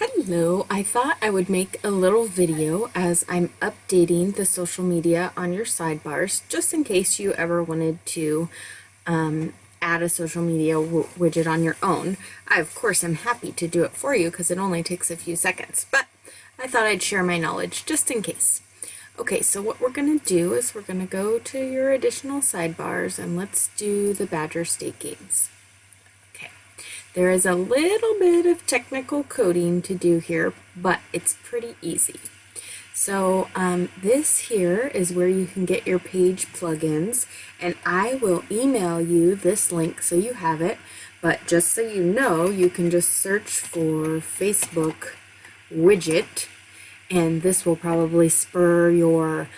Hello, I thought I would make a little video as I'm updating the social media on your sidebars, just in case you ever wanted to add a social media widget on your own. I, of course, am happy to do it for you because it only takes a few seconds, but I thought I'd share my knowledge just in case. Okay, so what we're going to do is we're going to go to your additional sidebars and let's do the Badger State Games. There is a little bit of technical coding to do here, but it's pretty easy. So this here is where you can get your page plugins, and I will email you this link so you have it, but just so you know, you can just search for Facebook widget, and this will probably spur your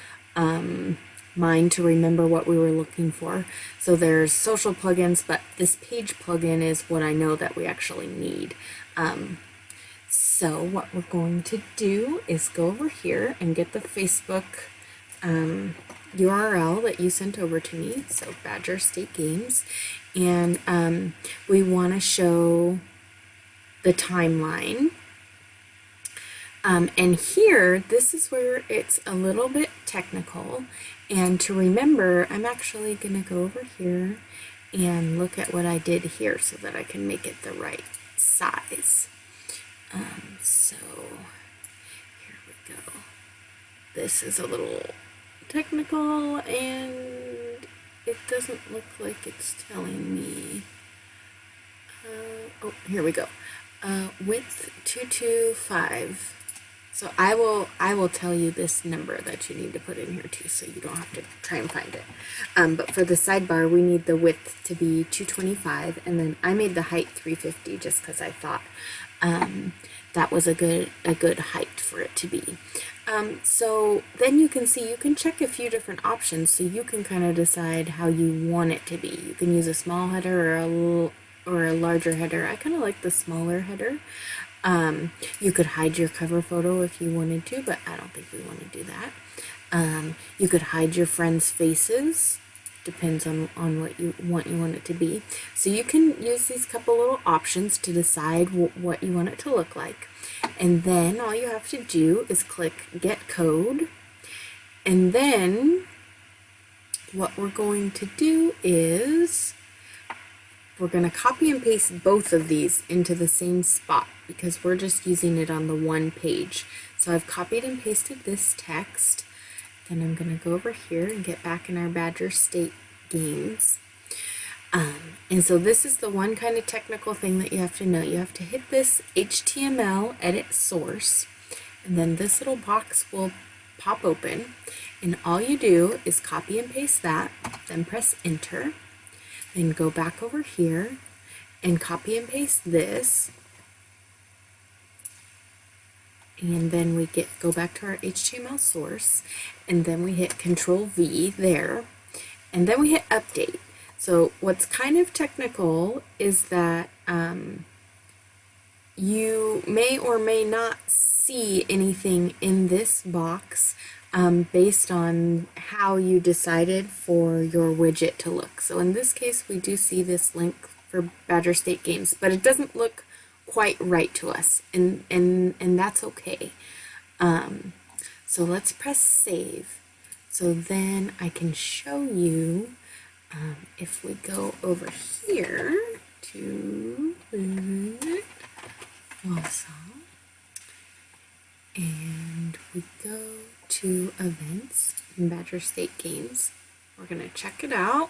mind to remember what we were looking for. So there's social plugins, but this page plugin is what I know that we actually need. So what we're going to do is go over here and get the Facebook URL that you sent over to me, so Badger State Games, and we want to show the timeline. And here, this is where it's a little bit technical. And to remember, I'm actually going to go over here and look at what I did here so that I can make it the right size. So here we go. This is a little technical and it doesn't look like it's telling me. Oh, here we go. Width 225. So I will tell you this number that you need to put in here too, so you don't have to try and find it. But for the sidebar, we need the width to be 225, and then I made the height 350 just because I thought that was a good height for it to be. So then you can see you can check a few different options, so you can kind of decide how you want it to be. You can use a small header or a larger header. I kind of like the smaller header. You could hide your cover photo if you wanted to, but I don't think we want to do that. You could hide your friends' faces. Depends on what you want it to be. So you can use these couple little options to decide what you want it to look like. And then all you have to do is click Get Code. And then what we're going to do is we're going to copy and paste both of these into the same spot because we're just using it on the one page. So I've copied and pasted this text. Then I'm going to go over here and get back in our Badger State Games. And so this is the one kind of technical thing that you have to know. You have to hit this HTML edit source, and then this little box will pop open. And all you do is copy and paste that, then press enter. Then go back over here and copy and paste this. And then we go back to our HTML source, and then we hit Control V there, and then we hit update. So what's kind of technical is that you may or may not see anything in this box based on how you decided for your widget to look. So in this case, we do see this link for Badger State Games, but it doesn't look quite right to us, and that's okay. So let's press save. So then I can show you if we go over here to awesome, and we go to events in Badger State Games. We're going to check it out.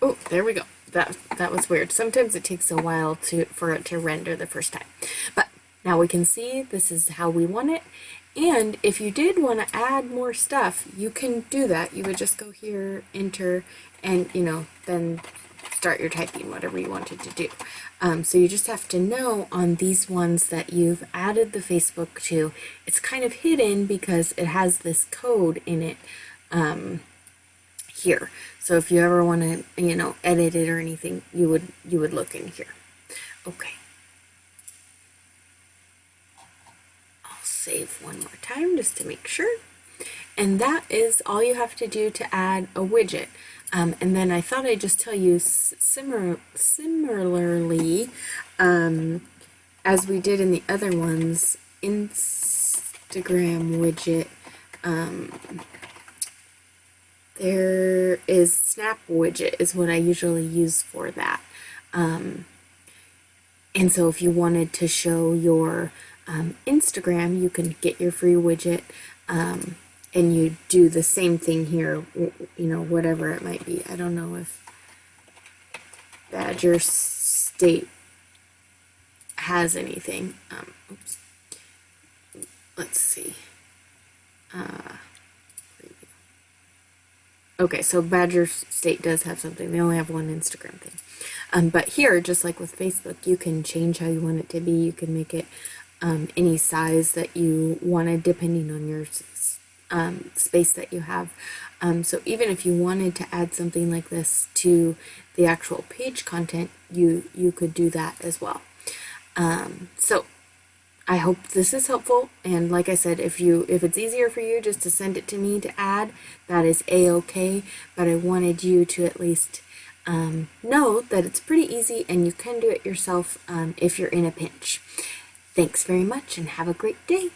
Oh, there we go. That was weird. Sometimes it takes a while for it to render the first time. But now we can see this is how we want it. And if you did want to add more stuff, you can do that. You would just go here, enter, and then start your typing, whatever you wanted to do. So you just have to know on these ones that you've added the Facebook to, it's kind of hidden because it has this code in it here. So if you ever want to, edit it or anything, you would look in here. Okay. I'll save one more time just to make sure. And that is all you have to do to add a widget. And then I thought I'd just tell you similarly, as we did in the other ones, Instagram widget, there is Snap widget is what I usually use for that. And so if you wanted to show your Instagram, you can get your free widget and you do the same thing here, you know, whatever it might be. I don't know if Badger State has anything. Oops. Let's see. Okay, so Badger State does have something. They only have one Instagram thing. But here, just like with Facebook, you can change how you want it to be. You can make it any size that you wanted, depending on your space that you have. So even if you wanted to add something like this to the actual page content, you could do that as well. So I hope this is helpful, and like I said, if it's easier for you just to send it to me to add, that is a-okay, but I wanted you to at least know that it's pretty easy and you can do it yourself if you're in a pinch. Thanks very much and have a great day.